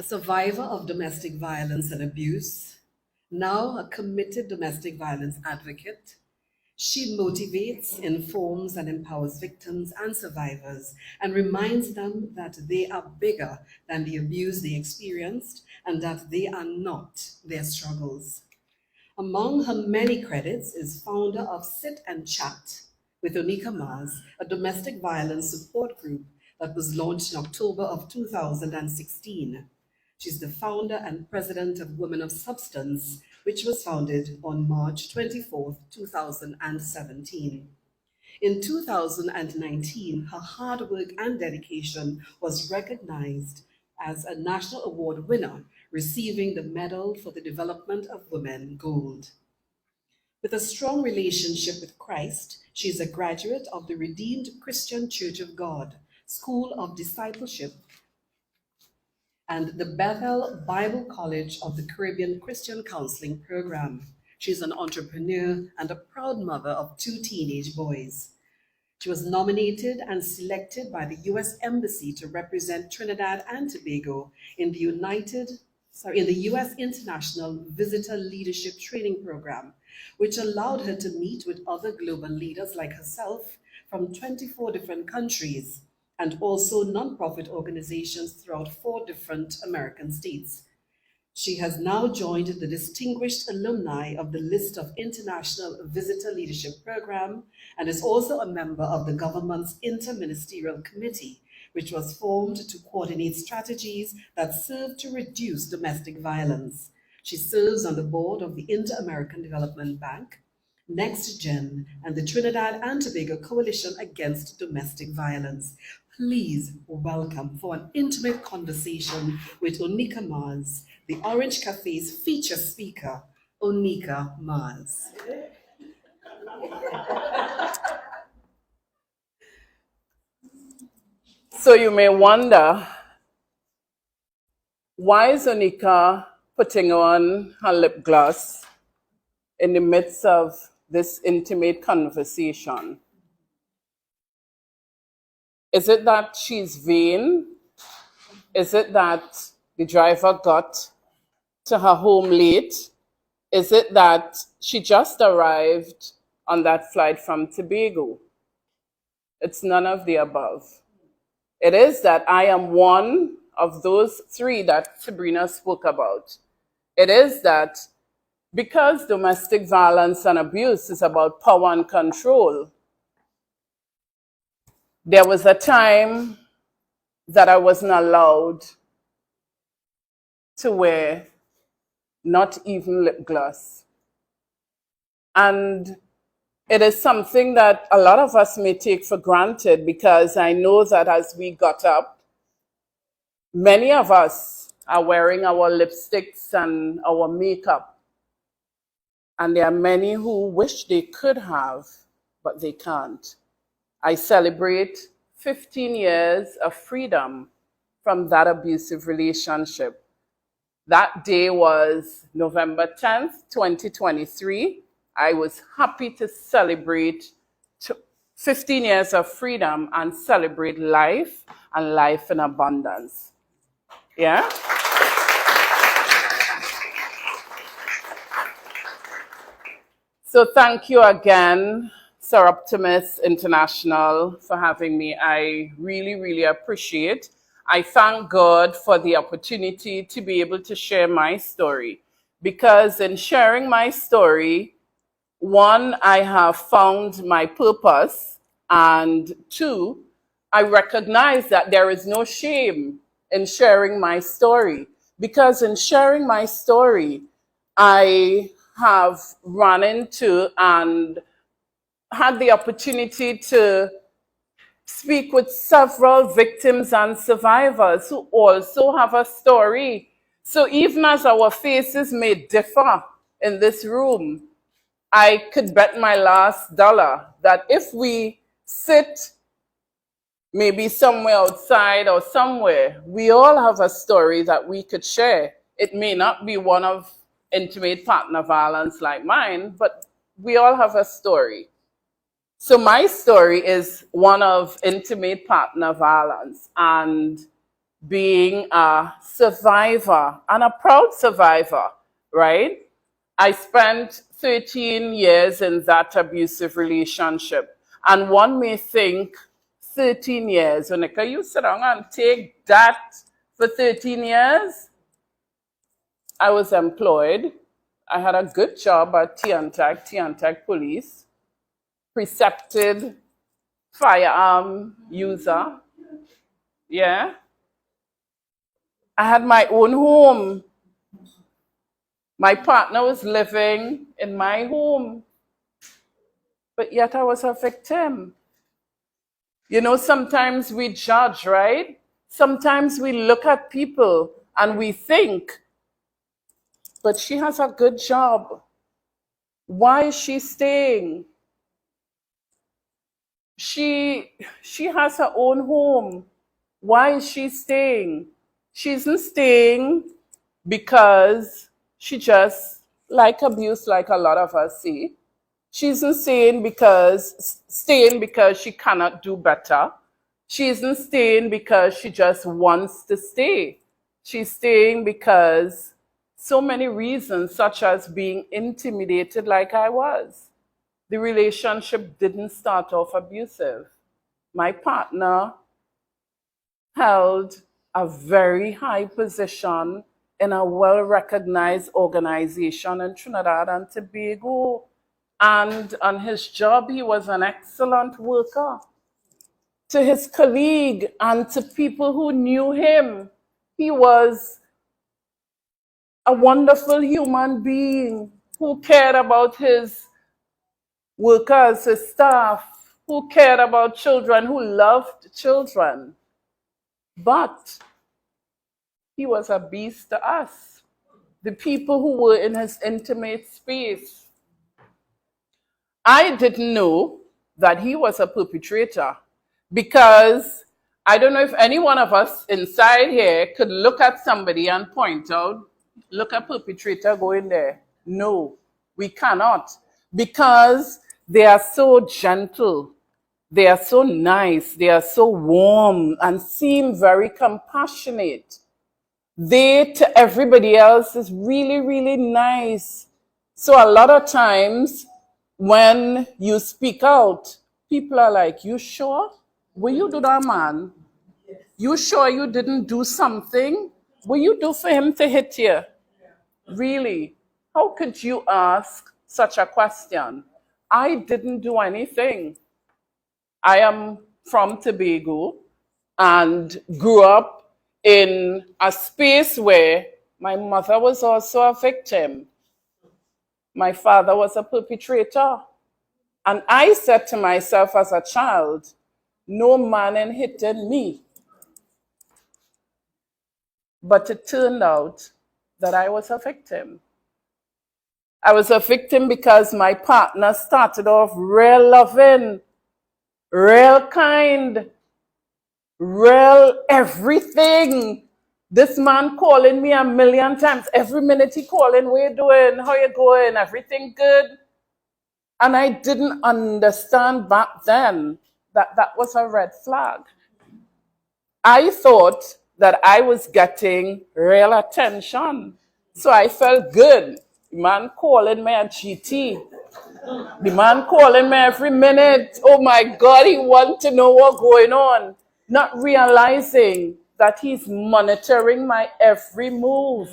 A survivor of domestic violence and abuse, now a committed domestic violence advocate, she motivates, informs, and empowers victims and survivors and reminds them that they are bigger than the abuse they experienced and that they are not their struggles. Among her many credits is founder of Sit and Chat with Onika Mars, a domestic violence support group that was launched in October of 2016. She's the founder and president of Women of Substance, which was founded on March 24th, 2017. In 2019, her hard work and dedication was recognized as a national award winner, receiving the Medal for the Development of Women Gold. With a strong relationship with Christ, she is a graduate of the Redeemed Christian Church of God, School of Discipleship, and the Bethel Bible College of the Caribbean Christian Counseling Program. She's an entrepreneur and a proud mother of 2 teenage boys. She was nominated and selected by the U.S. Embassy to represent Trinidad and Tobago in the U.S. International Visitor Leadership Training Program, which allowed her to meet with other global leaders like herself from 24 different countries and also nonprofit organizations throughout 4 different American states. She has now joined the distinguished alumni of the list of International Visitor Leadership Program and is also a member of the government's Interministerial Committee, which was formed to coordinate strategies that serve to reduce domestic violence. She serves on the board of the Inter-American Development Bank, NextGen, and the Trinidad and Tobago Coalition Against Domestic Violence. Please welcome for an intimate conversation with Onika Mars, the Orange Café's feature speaker, Onika Mars. So you may wonder, why is Onika putting on her lip gloss in the midst of this intimate conversation? Is it that she's vain? Is it that the driver got to her home late? Is it that she just arrived on that flight from Tobago? It's none of the above. It is that I am one of those 3 that Sabrina spoke about. It is that because domestic violence and abuse is about power and control, there was a time that I wasn't allowed to wear not even lip gloss. And it is something that a lot of us may take for granted, because I know that as we got up, many of us are wearing our lipsticks and our makeup. And there are many who wish they could have, but they can't. I celebrate 15 years of freedom from that abusive relationship. That day was November 10th, 2023. I was happy to celebrate 15 years of freedom and celebrate life and life in abundance. Yeah? So thank you again, Soroptimist International, for having me. I really, really appreciate. I thank God for the opportunity to be able to share my story, because in sharing my story, 1, I have found my purpose, and 2, I recognize that there is no shame in sharing my story, because in sharing my story, I have run into and had the opportunity to speak with several victims and survivors who also have a story. So even as our faces may differ in this room, I could bet my last dollar that if we sit maybe somewhere outside or somewhere, we all have a story that we could share. It may not be one of intimate partner violence like mine, but we all have a story. So my story is one of intimate partner violence. And being a survivor and a proud survivor, right? I spent 13 years in that abusive relationship. And one may think 13 years, Onika, you sit down and take that for 13 years? I was employed. I had a good job at Tiantec Police, precepted firearm user. Yeah. I had my own home. My partner was living in my home, but yet I was a victim. You know, sometimes we judge, right? Sometimes we look at people and we think, but she has a good job. Why is she staying? She has her own home. Why is she staying? She isn't staying because she just like abuse, like a lot of us see. She isn't staying because she cannot do better. She isn't staying because she just wants to stay. She's staying because so many reasons, such as being intimidated like I was. The relationship didn't start off abusive. My partner held a very high position in a well-recognized organization in Trinidad and Tobago. And on his job, he was an excellent worker. To his colleague and to people who knew him, he was a wonderful human being who cared about his workers, his staff, who cared about children, who loved children. But he was a beast to us, the people who were in his intimate space. I didn't know that he was a perpetrator because I don't know if any one of us inside here could look at somebody and point out, look at perpetrator going there. No, we cannot, because they are so gentle, they are so nice, they are so warm and seem very compassionate. They to everybody else is really, really nice. So a lot of times when you speak out, people are like, you sure? Will you do that, man? You sure you didn't do something? Will you do for him to hit you? Really? How could you ask such a question? I didn't do anything. I am from Tobago and grew up in a space where my mother was also a victim. My father was a perpetrator. And I said to myself as a child, no man in hitting me. But it turned out that I was a victim. I was a victim because my partner started off real loving, real kind, real everything. This man calling me a million times. Every minute he calling, what you doing? How you going? Everything good? And I didn't understand back then that that was a red flag. I thought that I was getting real attention. So I felt good. The man calling me a GT. The man calling me every minute. Oh my God, he wants to know what's going on. Not realizing that he's monitoring my every move.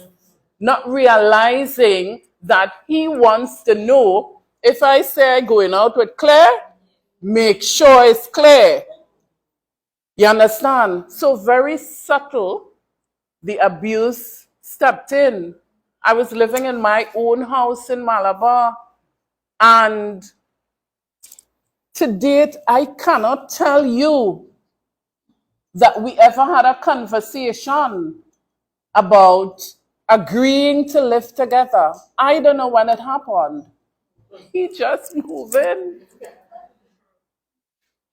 Not realizing that he wants to know if I say going out with Claire, make sure it's Claire. You understand? So very subtle, the abuse stepped in. I was living in my own house in Malabar, and to date, I cannot tell you that we ever had a conversation about agreeing to live together. I don't know when it happened. He just moved in.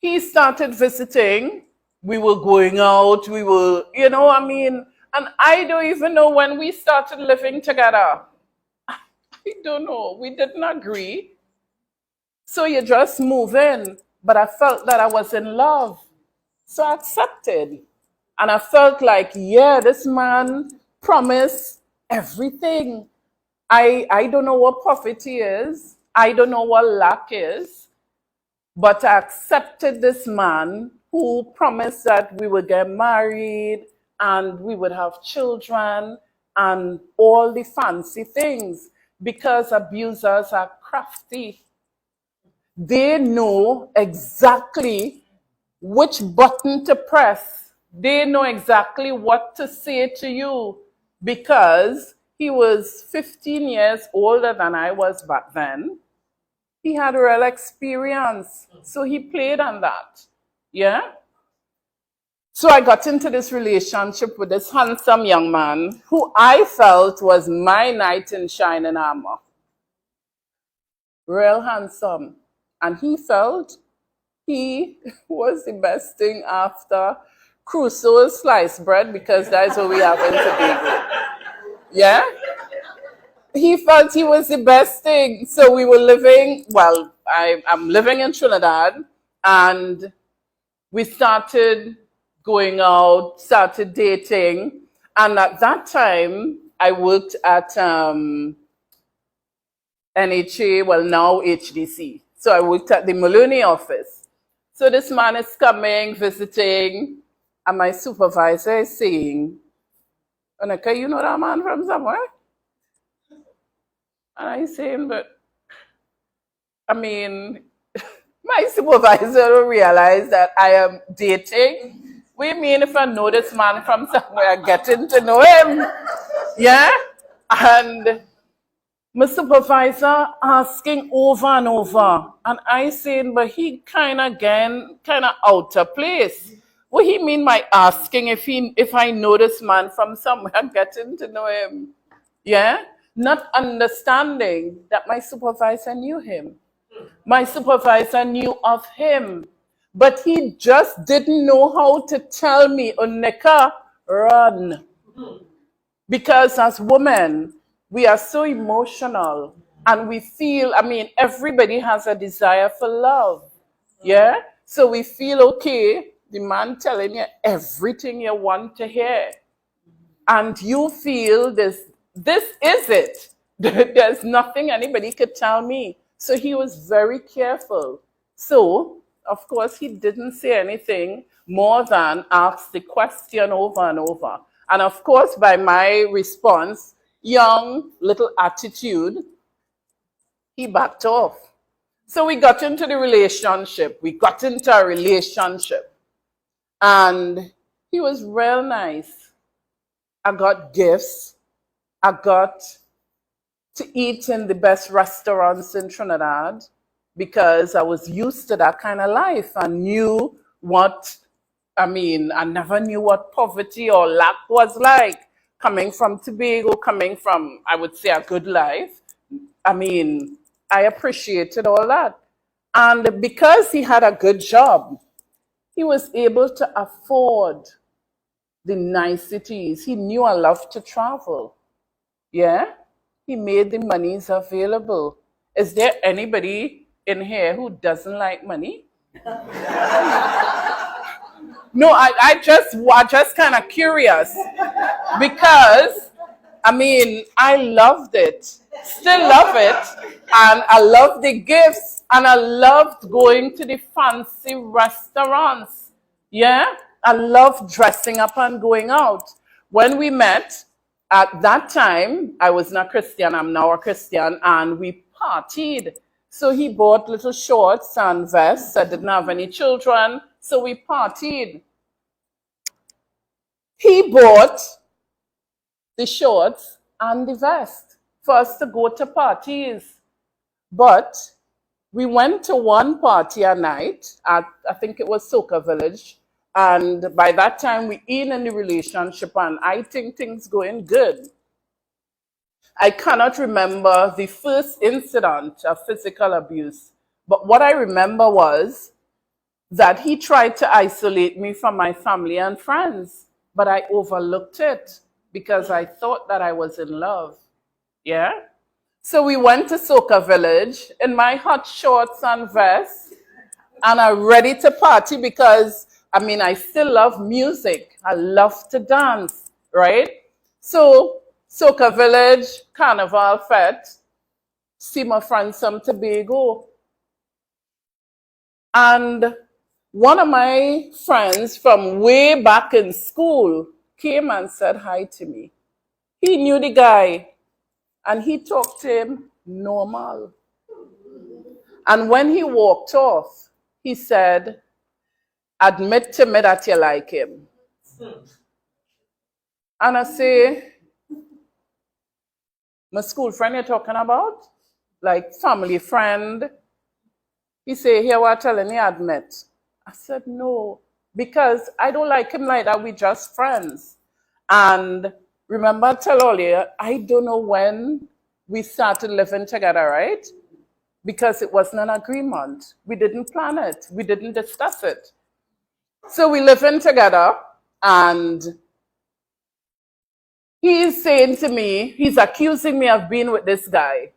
He started visiting. We were going out. We were, and I don't even know when we started living together. I don't know. We didn't agree. So you just move in. But I felt that I was in love. So I accepted. And I felt like, yeah, this man promised everything. I don't know what poverty is. I don't know what lack is. But I accepted this man who promised that we would get married and we would have children and all the fancy things, because abusers are crafty. They know exactly which button to press. They know exactly what to say to you, because he was 15 years older than I was back then. He had real experience, so he played on that. Yeah? So I got into this relationship with this handsome young man who I felt was my knight in shining armor. Real handsome. And he felt he was the best thing after Crusoe's sliced bread, because that's what we have in Tobago. Yeah? He felt he was the best thing. So we were living, well, I'm living in Trinidad, and we started going out, started dating. And at that time, I worked at NHA, well, now HDC. So I worked at the Maloney office. So this man is coming, visiting, and my supervisor is saying, Onika, you know that man from somewhere? And I saying, but I mean, my supervisor will realize that I am dating. What do you mean if I know this man from somewhere, getting to know him? Yeah? And my supervisor asking over and over. And I saying, but he kind of out of place. What he mean by asking if I know this man from somewhere, getting to know him? Yeah? Not understanding that my supervisor knew him. My supervisor knew of him. But he just didn't know how to tell me, Onika, run. Because as women, we are so emotional and we feel, I mean, everybody has a desire for love. Yeah? So we feel, okay, the man telling you everything you want to hear. And you feel this is it. There's nothing anybody could tell me. So he was very careful. So, of course, he didn't say anything more than ask the question over and over. And of course, by my response, young little attitude, he backed off. So we got into the relationship. We got into a relationship. And he was real nice. I got gifts. I got to eat in the best restaurants in Trinidad because I was used to that kind of life. I knew I never knew what poverty or lack was like. Coming from Tobago, coming from, I would say, a good life. I mean, I appreciated all that. And because he had a good job, he was able to afford the niceties. He knew I loved to travel. Yeah? He made the monies available. Is there anybody in here who doesn't like money? No, I just kind of curious because, I mean, I loved it, still love it, and I love the gifts, and I loved going to the fancy restaurants. Yeah, I loved dressing up and going out. When we met, at that time, I was not Christian, I'm now a Christian, and we partied. So he bought little shorts and vests. I didn't have any children, so we partied. He bought the shorts and the vest for us to go to parties. But we went to one party a night at, I think it was Soca Village. And by that time, we in the relationship, and I think things going good. I cannot remember the first incident of physical abuse. But what I remember was that he tried to isolate me from my family and friends. But I overlooked it because I thought that I was in love. Yeah? So we went to Soca Village in my hot shorts and vest, and I'm ready to party because I mean, I still love music. I love to dance, right? So, Soca Village, Carnival Fete, see my friends from Tobago. And one of my friends from way back in school came and said hi to me. He knew the guy and he talked to him normal. And when he walked off, he said, admit to me that you like him. And I say, my school friend you're talking about? Like family friend? He say, here what telling me admit. I said, no, because I don't like him like that. We just friends. And remember, I tell earlier, I don't know when we started living together, right? Because it wasn't an agreement. We didn't plan it. We didn't discuss it. So we living together, and he's saying to me, he's accusing me of being with this guy.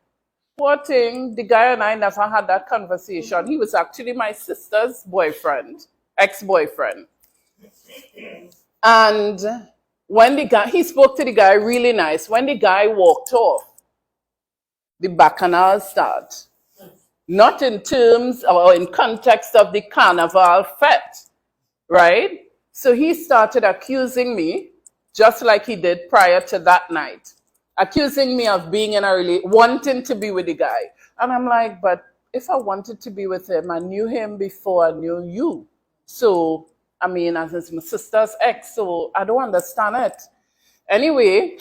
Poor thing, the guy and I never had that conversation. He was actually my sister's boyfriend, ex-boyfriend. And when the guy, he spoke to the guy really nice. When the guy walked off, the bacchanal start. Not in terms or in context of the carnival fete, right? So he started accusing me, just like he did prior to that night, accusing me of being in a relationship, wanting to be with the guy. And I'm like, but if I wanted to be with him, I knew him before I knew you. So, I mean, as my sister's ex, so I don't understand it. Anyway,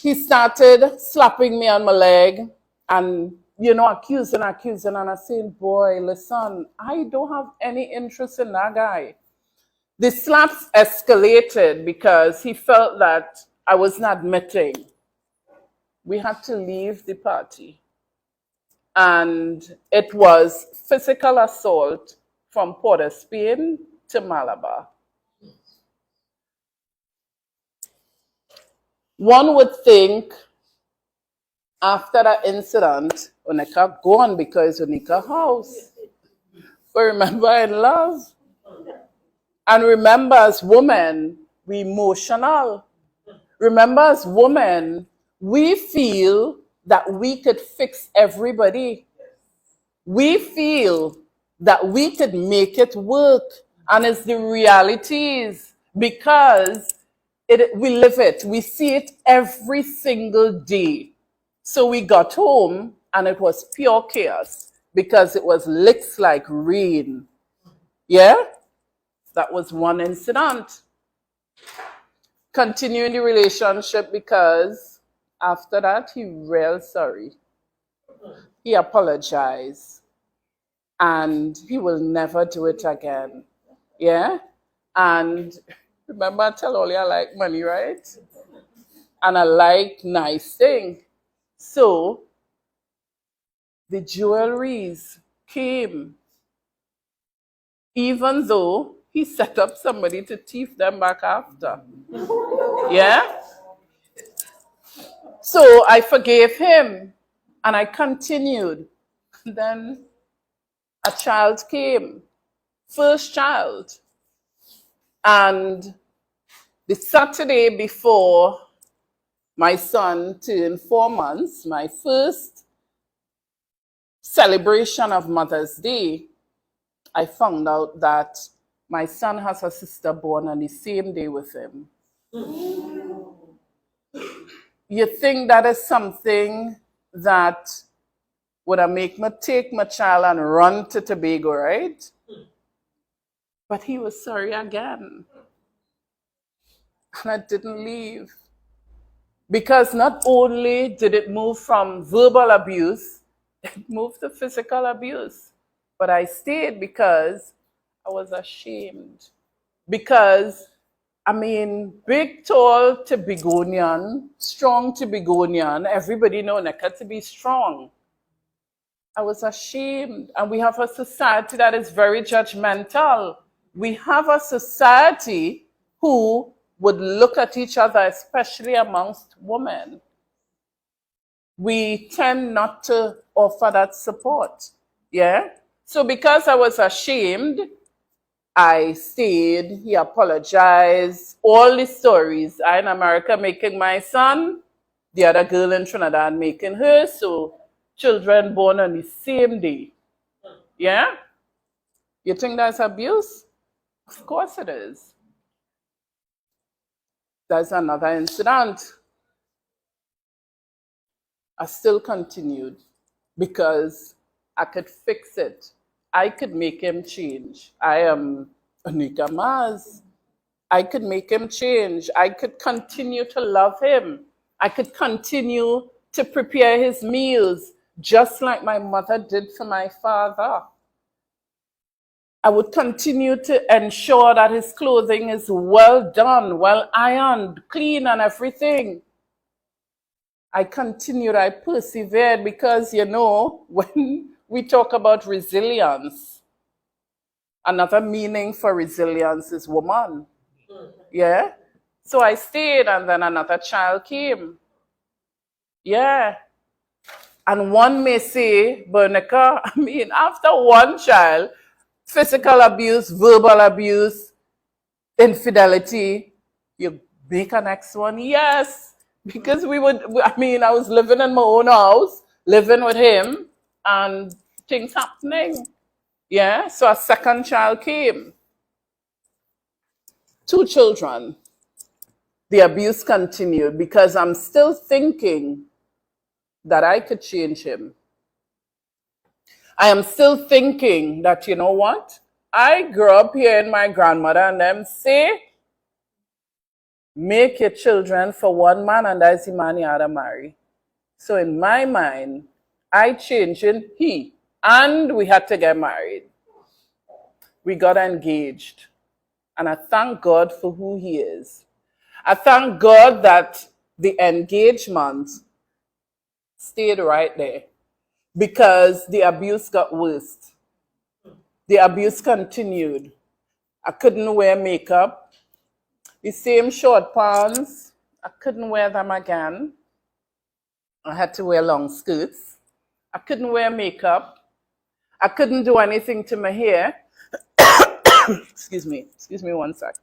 he started slapping me on my leg and, accusing, and I'm saying, boy, listen, I don't have any interest in that guy. The slaps escalated because he felt that I wasn't admitting. We had to leave the party. And it was physical assault from Port of Spain to Malabar. One would think after that incident, Onika gone because Onika house. But remember, in love. And remember, as women, we emotional. Remember, as women, we feel that we could fix everybody. We feel that we could make it work. And it's the realities because we live it. We see it every single day. So we got home and it was pure chaos because it was licks like rain. Yeah? That was one incident. Continuing the relationship because after that, he real sorry. He apologized. And he will never do it again. Yeah? And remember, I tell all you I like money, right? And I like nice things. So the jewelries came, even though he set up somebody to thief them back after. Yeah? So I forgave him and I continued. Then a child came, first child. And the Saturday before my son turned 4 months, my first celebration of Mother's Day, I found out that my son has a sister born on the same day with him. You think that is something that would have make me take my child and run to Tobago, right? But he was sorry again. And I didn't leave. Because not only did it move from verbal abuse, it moved to physical abuse. But I stayed because I was ashamed. Because, I mean, big, tall to Begonian, strong to Begonian, everybody know Onika to be strong. I was ashamed. And we have a society that is very judgmental. We have a society who would look at each other, especially amongst women. We tend not to offer that support. Yeah? So because I was ashamed, I stayed, he apologized, all the stories. I in America making my son, the other girl in Trinidad making her, so children born on the same day. Yeah? You think that's abuse? Of course it is. That's another incident. I still continued because I could fix it. I could make him change. I am Onika Mars. I could make him change. I could continue to love him. I could continue to prepare his meals just like my mother did for my father. I would continue to ensure that his clothing is well done, well ironed, clean, and everything. I continued, I persevered because, when we talk about resilience, another meaning for resilience is woman. Yeah? So I stayed and then another child came. Yeah. And one may say, Bernica, after one child, physical abuse, verbal abuse, infidelity, you make a next one? Yes. Because I was living in my own house, living with him, and things happening. Yeah. So a second child came. 2 children. The abuse continued because I'm still thinking that I could change him. I am still thinking that, you know what? I grew up hearing my grandmother and them say, make your children for one man and that's the man you had to marry. So in my mind, I changed in he, and we had to get married. We got engaged. And I thank God for who he is. I thank God that the engagement stayed right there because the abuse got worse. The abuse continued. I couldn't wear makeup. The same short pants, I couldn't wear them again. I had to wear long skirts. I couldn't wear makeup. I couldn't do anything to my hair. Excuse me one sec.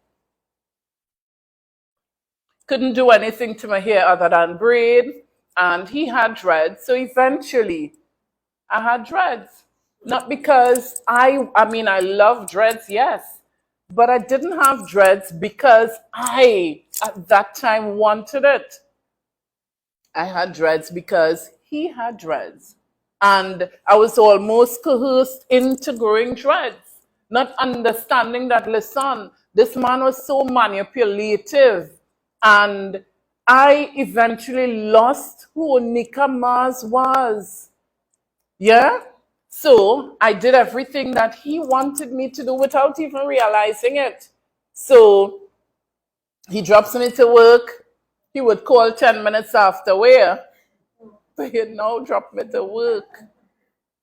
Couldn't do anything to my hair other than braid. And he had dreads. So eventually, I had dreads. Not because I love dreads, yes. But I didn't have dreads because I, at that time, wanted it. I had dreads because he had dreads. And I was almost coerced into growing dreads, not understanding that, listen, this man was so manipulative. And I eventually lost who Onika Mars was. Yeah? So I did everything that he wanted me to do without even realizing it. So he drops me to work. He would call 10 minutes after where? But he'd now drop me to work.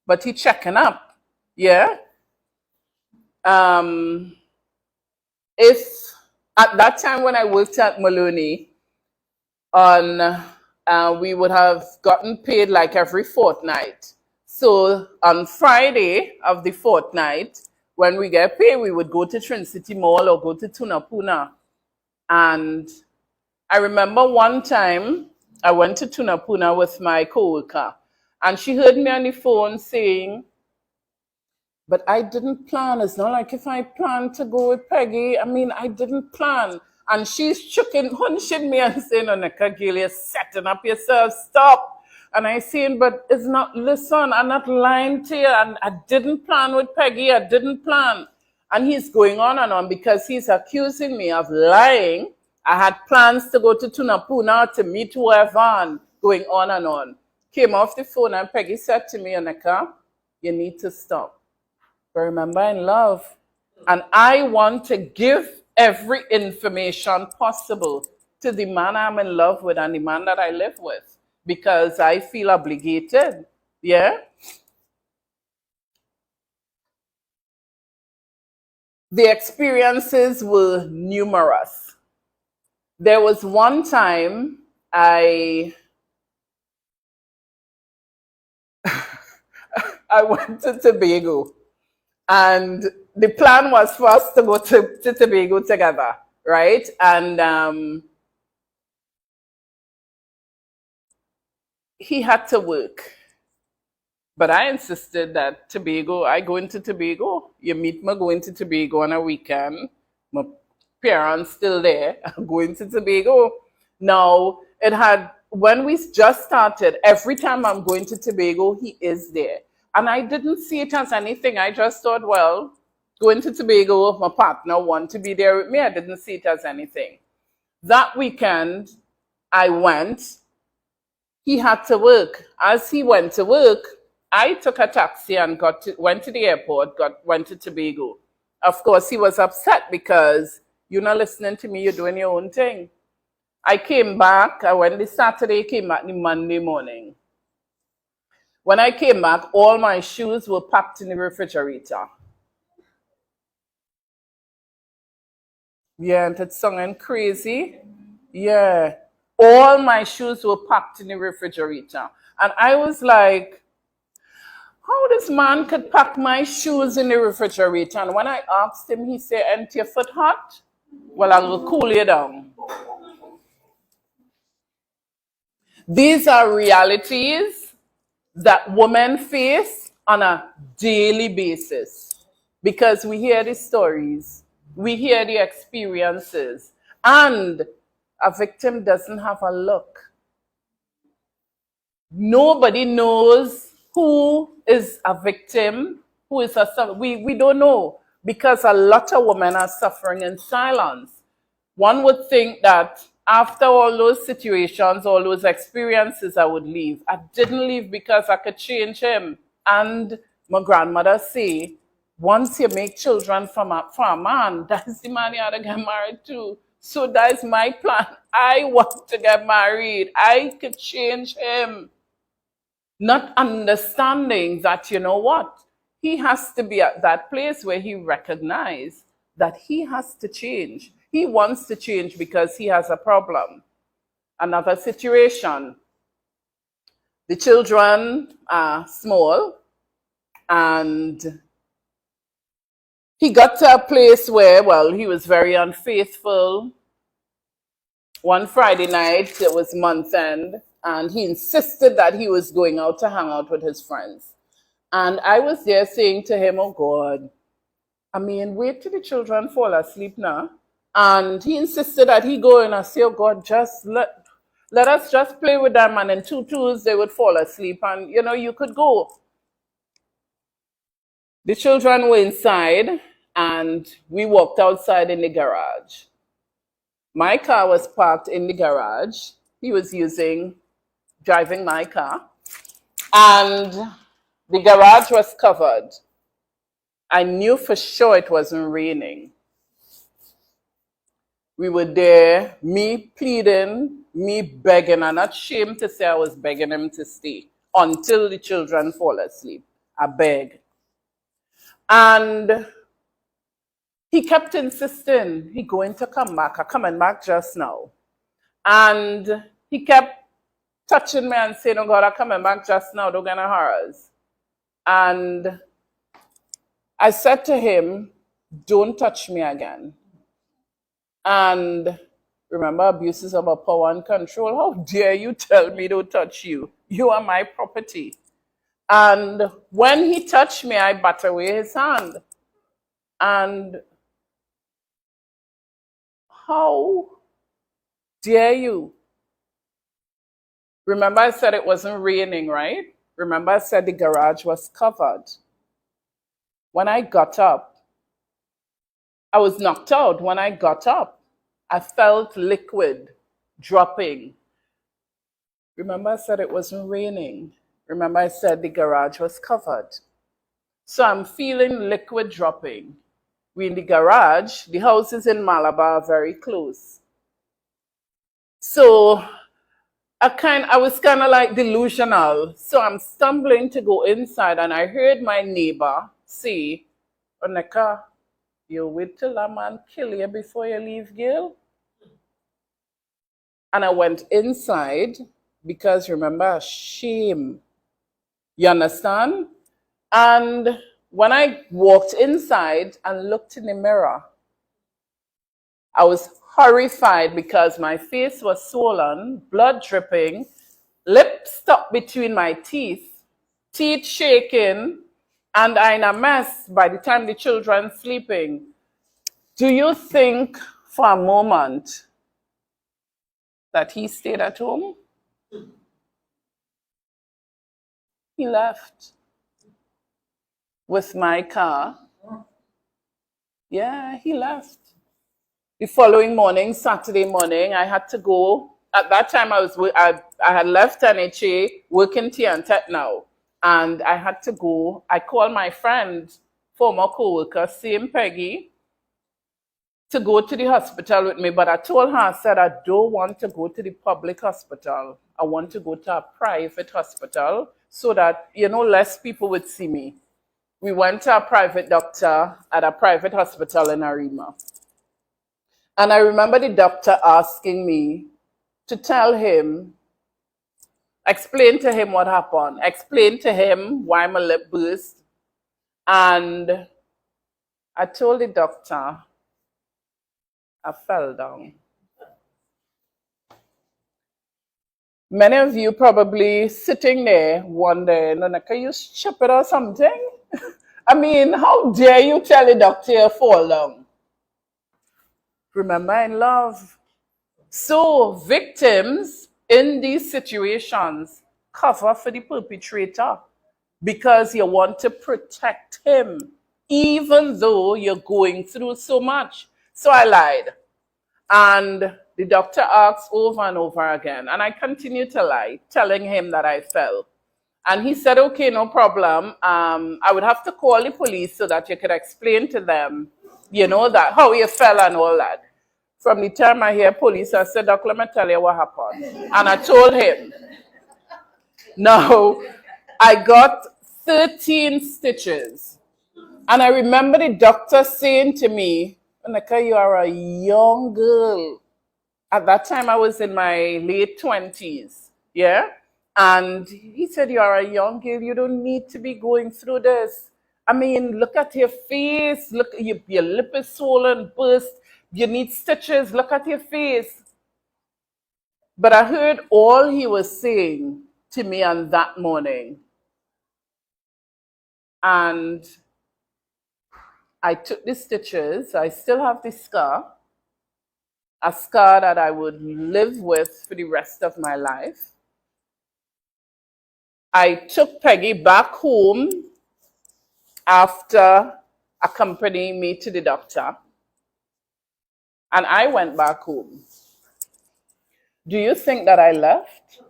But he checking up. Yeah? If at that time when I worked at Maloney, we would have gotten paid like every fortnight. So on Friday of the fortnight, when we get paid, we would go to Trin City Mall or go to Tunapuna. And I remember one time I went to Tunapuna with my coworker, and she heard me on the phone saying, but I didn't plan. It's not like if I planned to go with Peggy. I didn't plan. And she's hunching me and saying, Onika, Gail, you're setting up yourself. Stop. And I saying, but it's not, listen, I'm not lying to you. And I didn't plan with Peggy. I didn't plan. And he's going on and on because he's accusing me of lying. I had plans to go to Tunapuna to meet whoever and going on and on. Came off the phone and Peggy said to me, Onika, you need to stop. But remember, in love. And I want to give every information possible to the man I'm in love with and the man that I live with because I feel obligated. Yeah? The experiences were numerous. There was one time I went to Tobago. And the plan was for us to go to Tobago together, right? And he had to work. But I insisted that Tobago, I go into Tobago. You meet me going to Tobago on a weekend. My parents still there. I'm going to Tobago. Now, when we just started, every time I'm going to Tobago, he is there. And I didn't see it as anything. I just thought, well, going to Tobago, my partner want to be there with me. I didn't see it as anything. That weekend, I went. He had to work. As he went to work, I took a taxi and went to the airport, went to Tobago. Of course, he was upset because you're not listening to me, you're doing your own thing. I came back, I went this Saturday, came back the Monday morning. When I came back, all my shoes were packed in the refrigerator. Yeah, and it's sounding crazy. Yeah. All my shoes were packed in the refrigerator. And I was like, how this man could pack my shoes in the refrigerator? And when I asked him, he said, ain't your foot hot? Well, I will cool you down. These are realities that women face on a daily basis because we hear the stories, we hear the experiences, and a victim doesn't have a look. Nobody knows who is a victim, who is we don't know because a lot of women are suffering in silence. One would think that after all those situations, all those experiences, I would leave. I didn't leave because I could change him. And my grandmother say, once you make children from a man, that's the man you have to get married to. So that's my plan. I want to get married. I could change him. Not understanding that, you know what? He has to be at that place where he recognizes that he has to change. He wants to change because he has a problem. Another situation. The children are small and he got to a place where, well, he was very unfaithful. One Friday night, it was month end, and he insisted that he was going out to hang out with his friends. And I was there saying to him, oh God, I mean, wait till the children fall asleep now. And he insisted that he go and I say, oh God, just let us just play with them. And in 2 twos, they would fall asleep. And, you know, you could go. The children were inside and we walked outside in the garage. My car was parked in the garage. He was driving my car. And the garage was covered. I knew for sure it wasn't raining. We were there, me pleading, me begging. I'm not ashamed to say I was begging him to stay until the children fall asleep. I beg. And he kept insisting, he going to come back. I'm coming back just now. And he kept touching me and saying, oh God, I'm coming back just now. Don't get no hurries. And I said to him, don't touch me again. And remember, abuses of power and control. How dare you tell me to touch you? You are my property. And when he touched me, I bat away his hand. And how dare you? Remember I said it wasn't raining, right? Remember I said the garage was covered. When I got up, I was knocked out. When I got up, I felt liquid dropping. Remember I said it wasn't raining. Remember I said the garage was covered. So I'm feeling liquid dropping. We're in the garage. The houses in Malabar are very close. So I was kind of like delusional. So I'm stumbling to go inside and I heard my neighbor say, Onika, you wait till a man kill you before you leave, girl. And I went inside because remember, shame. You understand? And When I walked inside and looked in the mirror, I was horrified because my face was swollen, blood dripping, lips stuck between my teeth, teeth shaking, and I in a mess by the time the children sleeping. Do you think for a moment that he stayed at home? He left with my car. Yeah, he left. The following morning, Saturday morning, I had to go. At that time, I had left NHA, working Tech now. And I had to go. I called my friend, former co-worker, same Peggy, to go to the hospital with me. But I told her, I said, I don't want to go to the public hospital. I want to go to a private hospital so that, less people would see me. We went to a private doctor at a private hospital in Arima. And I remember the doctor asking me to tell him, explain to him what happened, explain to him why my lip burst. And I told the doctor, I fell down. Many of you probably sitting there wondering, Onika, you stupid or something? I mean, how dare you tell the doctor you fall down? Remember, in love. So victims in these situations cover for the perpetrator because you want to protect him, even though you're going through so much. So I lied. And the doctor asked over and over again, and I continued to lie, telling him that I fell. And he said, okay, no problem. I would have to call the police so that you could explain to them, that how you fell and all that. From the time I hear police, I said, Doc, let me tell you what happened. And I told him. Now, I got 13 stitches. And I remember the doctor saying to me, Onika, you are a young girl. At that time, I was in my late 20s. Yeah? And he said, you are a young girl. You don't need to be going through this. I mean, look at your face. Look, your lip is swollen, burst. You need stitches. Look at your face. But I heard all he was saying to me on that morning. And I took the stitches. I still have the scar. A scar that I would live with for the rest of my life. I took Peggy back home after accompanying me to the doctor. And I went back home. Do you think that I left?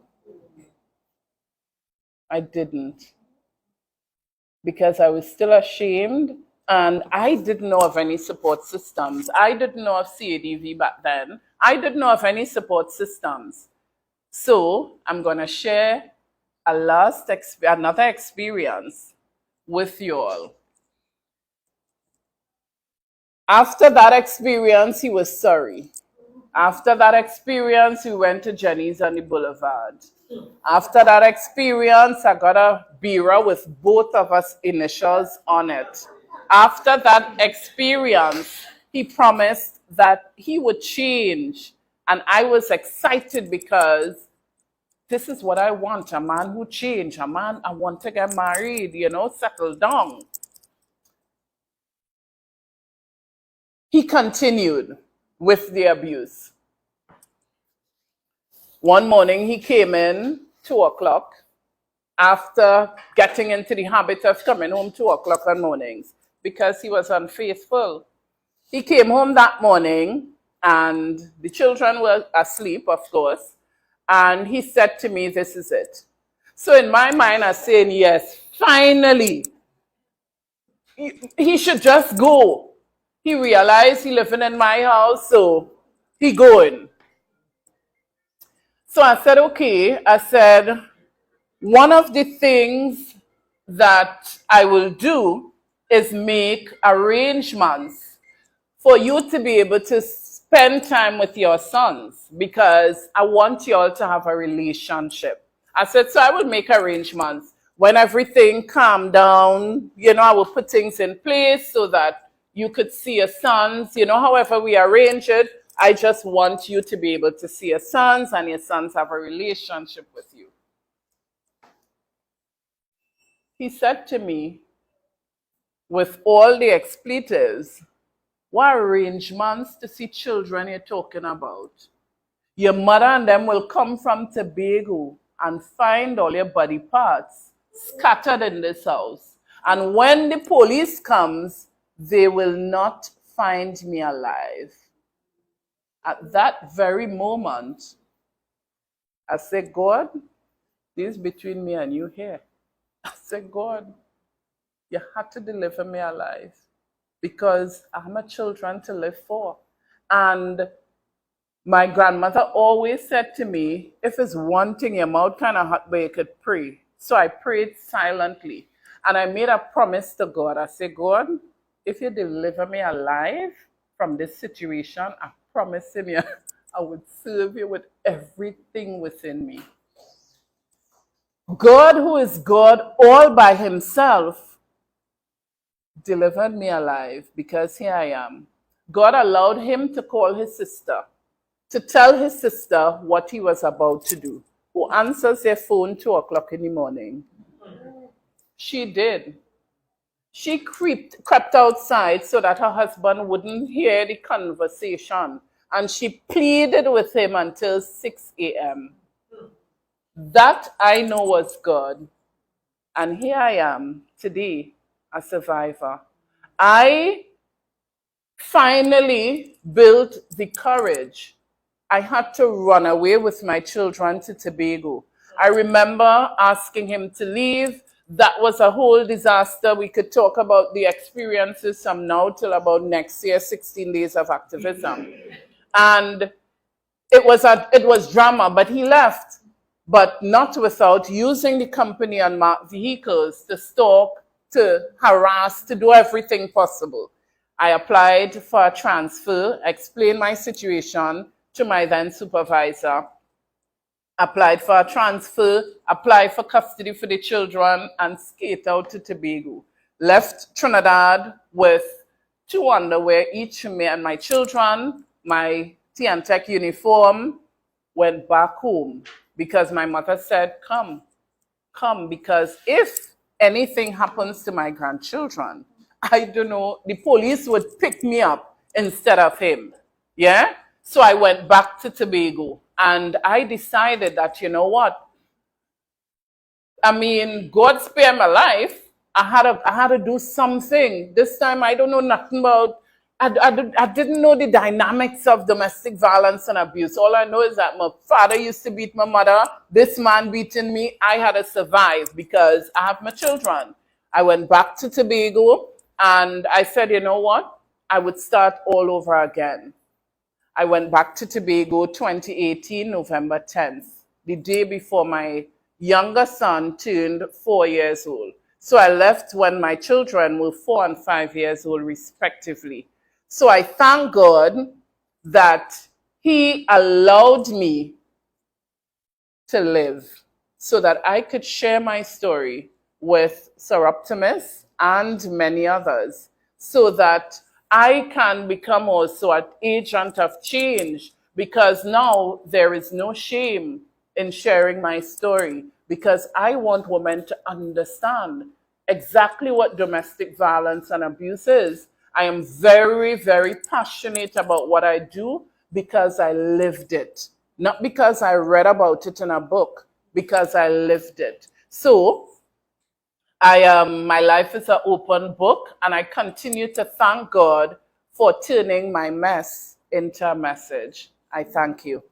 I didn't. Because I was still ashamed and I didn't know of any support systems. I didn't know of CADV back then. I didn't know of any support systems. So I'm going to share another experience with you all. After that experience, he was sorry. After that experience, we went to Jenny's on the boulevard. After that experience, I got a bureau with both of us initials on it. After that experience, he promised that he would change. And I was excited because this is what I want, a man who changed, a man I want to get married, settle down. He continued with the abuse. One morning he came in 2 o'clock after getting into the habit of coming home 2 o'clock on mornings because he was unfaithful. He came home that morning and the children were asleep, of course, and he said to me, this is it. So in my mind, I was saying, yes, finally, he should just go. He realized he living in my house, so he going. So I said, okay. I said, one of the things that I will do is make arrangements for you to be able to spend time with your sons because I want you all to have a relationship. I said, so I will make arrangements. when everything calmed down, I would put things in place so that you could see your sons, however we arrange it. I just want you to be able to see your sons and your sons have a relationship with you. He said to me, with all the expletives, what arrangements to see children you're talking about? Your mother and them will come from Tobago and find all your body parts scattered in this house. And when the police comes, they will not find me alive. At that very moment, I said, God, this is between me and you here. I said, God, you had to deliver me alive because I have my children to live for. And my grandmother always said to me, if it's one thing your mouth kind of hot, but you could pray. So I prayed silently. And I made a promise to God. I said, God, if you deliver me alive from this situation, I promise you, I would serve you with everything within me. God, who is God all by himself, delivered me alive because here I am. God allowed him to call his sister, to tell his sister what he was about to do. Who answers their phone 2 o'clock in the morning? She did. She crept outside so that her husband wouldn't hear the conversation. And she pleaded with him until 6 a.m. That I know was God. And here I am today, a survivor. I finally built the courage. I had to run away with my children to Tobago. I remember asking him to leave. That was a whole disaster. We could talk about the experiences from now till about next year, 16 days of activism. And it was drama, but he left. But not without using the company unmarked vehicles to stalk, to harass, to do everything possible. I applied for a transfer, explained my situation to my then supervisor, applied for a transfer, applied for custody for the children, and skate out to Tobago. Left Trinidad with 2 underwear each for me and my children, my tea and tech uniform, went back home because my mother said, come, because if anything happens to my grandchildren, I don't know, the police would pick me up instead of him. Yeah? So I went back to Tobago and I decided that, you know what? I mean, God spared my life. I had to do something. This time I don't know nothing about, I didn't know the dynamics of domestic violence and abuse. All I know is that my father used to beat my mother. This man beating me. I had to survive because I have my children. I went back to Tobago and I said, you know what? I would start all over again. I went back to Tobago 2018, November 10th, the day before my younger son turned 4 years old. So I left when my children were 4 and 5 years old, respectively. So I thank God that he allowed me to live so that I could share my story with Soroptimist and many others so that I can become also an agent of change, because now there is no shame in sharing my story, because I want women to understand exactly what domestic violence and abuse is. I am very, very passionate about what I do because I lived it, not because I read about it in a book, because I lived it. So my life is an open book, and I continue to thank God for turning my mess into a message. I thank you.